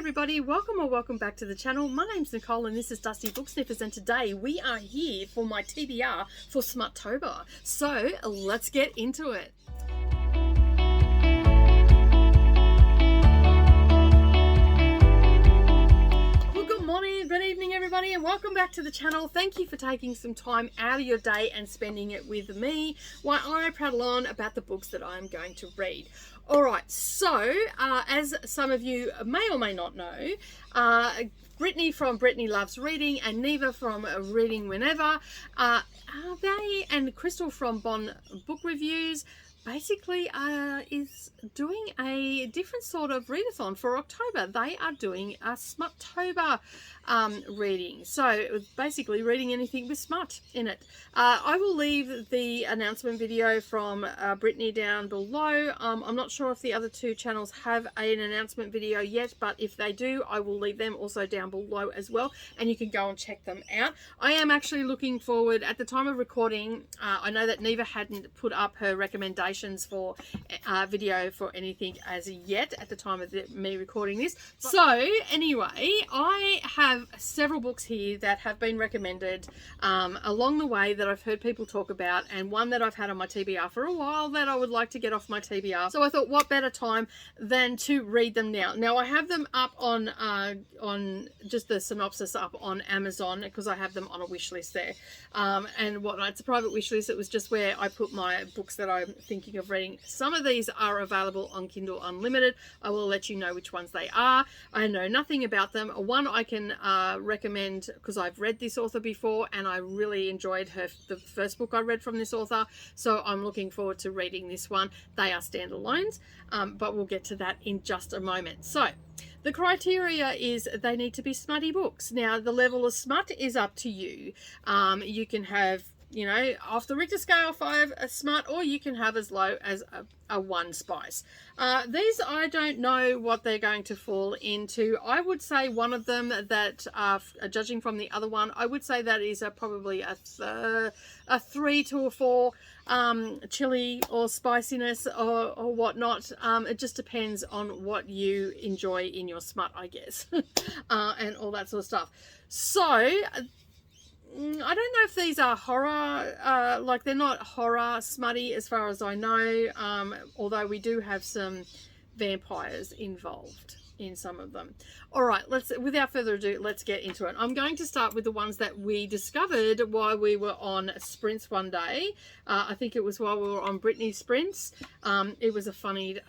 everybody, welcome back to the channel. My name's Nicole and this is Dusty Book Sniffers, and today we are here for my TBR for Smutober. So let's get into it. Well, good morning, good evening everybody, and welcome back to the channel. Thank you for taking some time out of your day and spending it with me while I prattle on about the books that I'm going to read. Alright, so as some of you may or may not know, Brittany from Brittany Loves Reading and Neva from Reading Whenever, they and Krystal from Book Reviews basically is doing a different sort of readathon for October. They are doing a Smutober reading. So basically reading anything with smut in it. I will leave the announcement video from Brittany down below. I'm not sure if the other two channels have an announcement video yet, but if they do, I will leave them also down below as well, and you can go and check them out. I am actually looking forward, at the time of recording, I know that Neva hadn't put up her recommendations for video for anything as yet at the time of me recording this. So anyway, I have several books here that have been recommended along the way that I've heard people talk about, and one that I've had on my TBR for a while that I would like to get off my TBR. So I thought, what better time than to read them now. Now I have them up on just the synopsis up on Amazon because I have them on a wish list there. And whatnot, it's a private wish list. It was just where I put my books that I'm thinking of reading. Some of these are available on Kindle Unlimited. I will let you know which ones they are. I know nothing about them. One I can recommend because I've read this author before and I really enjoyed the first book I read from this author, so I'm looking forward to reading this one. They are standalones, but we'll get to that in just a moment. So the criteria is they need to be smutty books. Now the level of smut is up to you. You can have, you know, off the Richter scale 5 a smut, or you can have as low as a 1 spice. These I don't know what they're going to fall into. I would say one of them that judging from the other one, I would say that is probably a 3 to a 4 chili or spiciness or whatnot. It just depends on what you enjoy in your smut, I guess. And all that sort of stuff. So I don't know if these are horror, like they're not horror smutty as far as I know, although we do have some vampires involved in some of them. All right, without further ado, let's get into it. I'm going to start with the ones that we discovered while we were on sprints one day. I think it was while we were on Brittany's sprints. It was a funny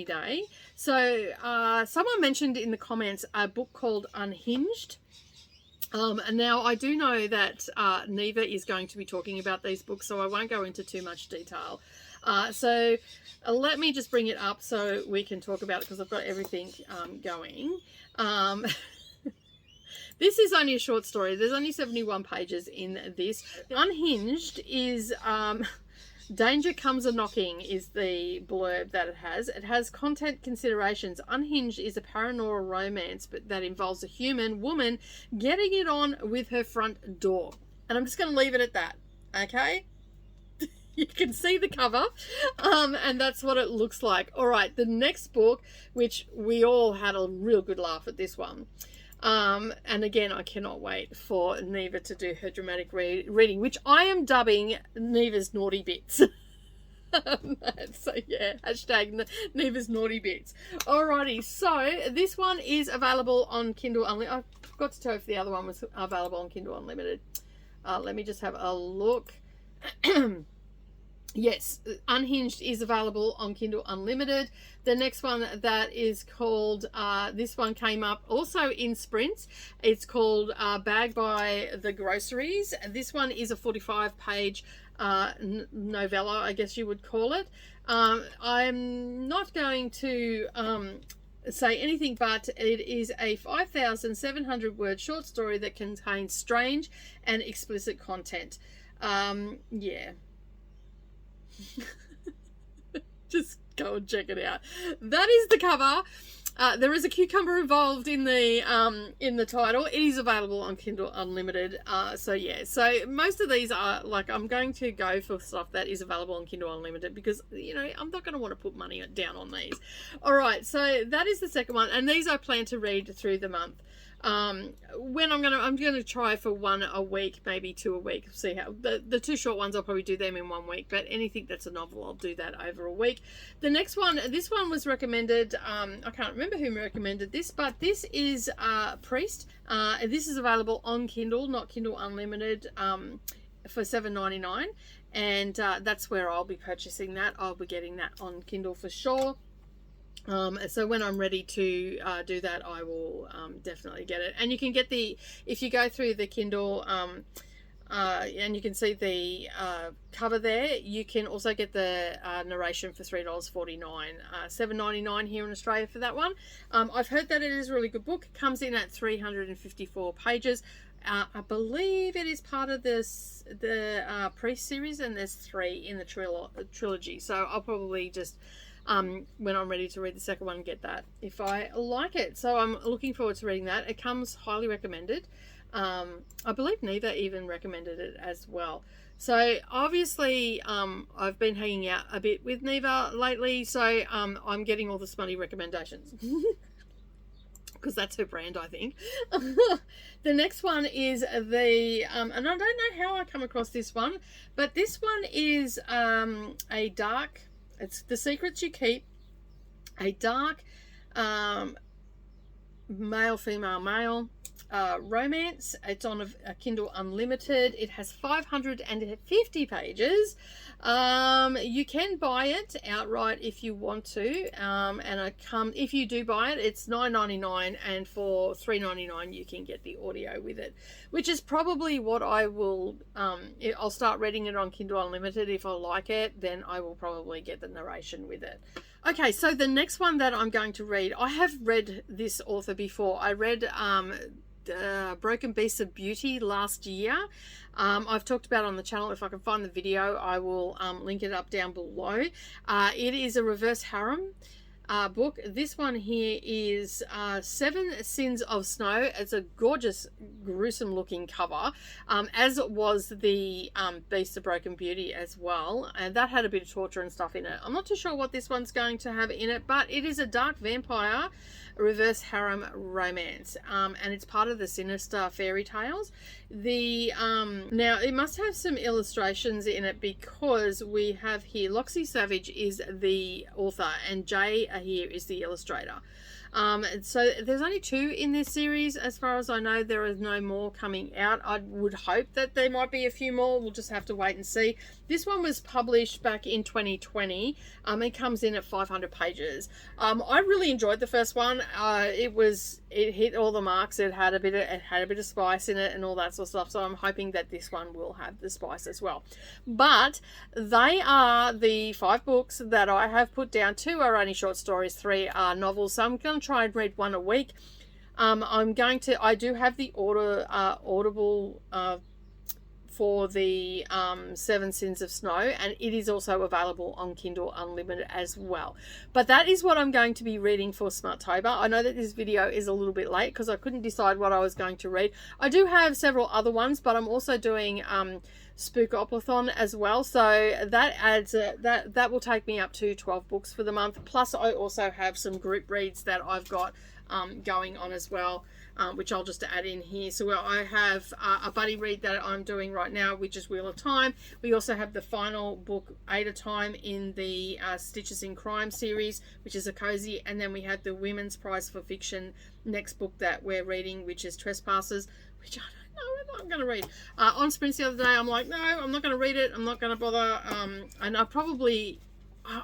day. So someone mentioned in the comments a book called Unhinged. And now I do know that Neva is going to be talking about these books, so I won't go into too much detail. So let me just bring it up so we can talk about it because I've got everything going. This is only a short story. There's only 71 pages in this. Unhinged is Danger Comes A-Knocking is the blurb that it has. It has content considerations. Unhinged is a paranormal romance but that involves a human woman getting it on with her front door. And I'm just going to leave it at that, okay? You can see the cover, and that's what it looks like. All right, the next book, which we all had a real good laugh at this one. And again, I cannot wait for Neva to do her dramatic reading, which I am dubbing Neva's Naughty Bits. So yeah, hashtag Neva's Naughty Bits. Alrighty, so this one is available on Kindle Unlimited. I forgot to tell you if the other one was available on Kindle Unlimited. Let me just have a look. Yes, Unhinged is available on Kindle Unlimited. The next one that is called, this one came up also in sprints. It's called Bag by the Groceries. This one is a 45-page novella, I guess you would call it. I'm not going to say anything, but it is a 5,700 word short story that contains strange and explicit content. Yeah. Just go and check it out. That is the cover. There is a cucumber involved in the title. It is available on Kindle Unlimited. So yeah, so most of these are like, I'm going to go for stuff that is available on Kindle Unlimited because, you know, I'm not going to want to put money down on these. All right, so that is the second one, and these I plan to read through the month. When I'm gonna try for one a week, maybe two a week. See how the two short ones, I'll probably do them in 1 week, but anything that's a novel, I'll do that over a week. The next one, this one was recommended, I can't remember who recommended this, but this is Priest. This is available on Kindle, not Kindle Unlimited, for $7.99, and that's where I'll be purchasing that. I'll be getting that on Kindle for sure. So when I'm ready to do that, I will definitely get it. And you can get if you go through the Kindle, and you can see the cover there, you can also get the narration for $3.49, $7.99 here in Australia for that one. I've heard that it is a really good book. It comes in at 354 pages. I believe it is part of the Priest series, and there's 3 in the trilogy. So I'll probably just... when I'm ready to read the second one, get that if I like it. So I'm looking forward to reading that. It comes highly recommended. I believe Neva even recommended it as well. So obviously I've been hanging out a bit with Neva lately, so I'm getting all the smutty recommendations because that's her brand, I think. The next one is and I don't know how I come across this one, but this one is a dark... It's The Secrets You Keep, a dark male, female, male romance. It's on a Kindle Unlimited. It has 550 pages. You can buy it outright if you want to, and if you do buy it, it's $9.99, and for $3.99 you can get the audio with it, which is probably what I will. I'll start reading it on Kindle Unlimited. If I like it, then I will probably get the narration with it. Okay, so the next one that I'm going to read, I have read this author before. I read Broken Beasts of Beauty last year. I've talked about it on the channel. If I can find the video, I will link it up down below. It is a reverse harem book. This one here is 7 Sins of Snow. It's a gorgeous, gruesome looking cover, as was the Beast of Broken Beauty as well, and that had a bit of torture and stuff in it. I'm not too sure what this one's going to have in it, but it is a dark vampire reverse harem romance, and it's part of the Sinister Fairy Tales. Now it must have some illustrations in it, because we have here Loxie Savage is the author and Jay here is the illustrator. So there's only 2 in this series as far as I know. There is no more coming out. I would hope that there might be a few more. We'll just have to wait and see. This one was published back in 2020. It comes in at 500 pages. I really enjoyed the first one. It hit all the marks. It had a bit of spice in it and all that sort of stuff. So I'm hoping that this one will have the spice as well. But they are the 5 books that I have put down. 2 are only short stories, 3 are novels. So I'm going to try and read 1 a week. I do have the Audible for the 7 Sins of Snow, and it is also available on Kindle Unlimited as well. But that is what I'm going to be reading for Smutober. I know that this video is a little bit late because I couldn't decide what I was going to read. I do have several other ones, but I'm also doing Smutober as well, so that adds that will take me up to 12 books for the month. Plus I also have some group reads that I've got going on as well, which I'll just add in here. So I have a buddy read that I'm doing right now, which is Wheel of Time. We also have the final book, 8 at a time, in the Stitches in Crime series, which is a cozy, and then we have the Women's Prize for Fiction next book that we're reading, which is Trespassers, which I don't know whether I'm going to read. On Sprints the other day, I'm like, no, I'm not going to read it. I'm not going to bother. And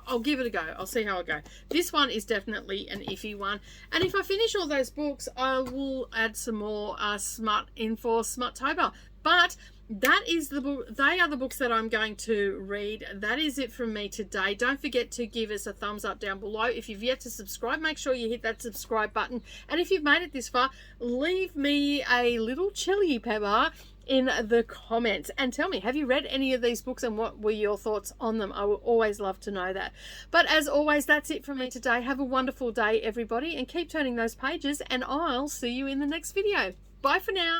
I'll give it a go. I'll see how I go. This one is definitely an iffy one. And if I finish all those books, I will add some more smut in for Smutober. But that is the book. They are the books that I'm going to read. That is it from me today. Don't forget to give us a thumbs up down below. If you've yet to subscribe, make sure you hit that subscribe button. And if you've made it this far, leave me a little chili pepper in the comments and tell me, have you read any of these books and what were your thoughts on them? I would always love to know that. But as always, that's it from me today. Have a wonderful day, everybody, and keep turning those pages, and I'll see you in the next video. Bye for now.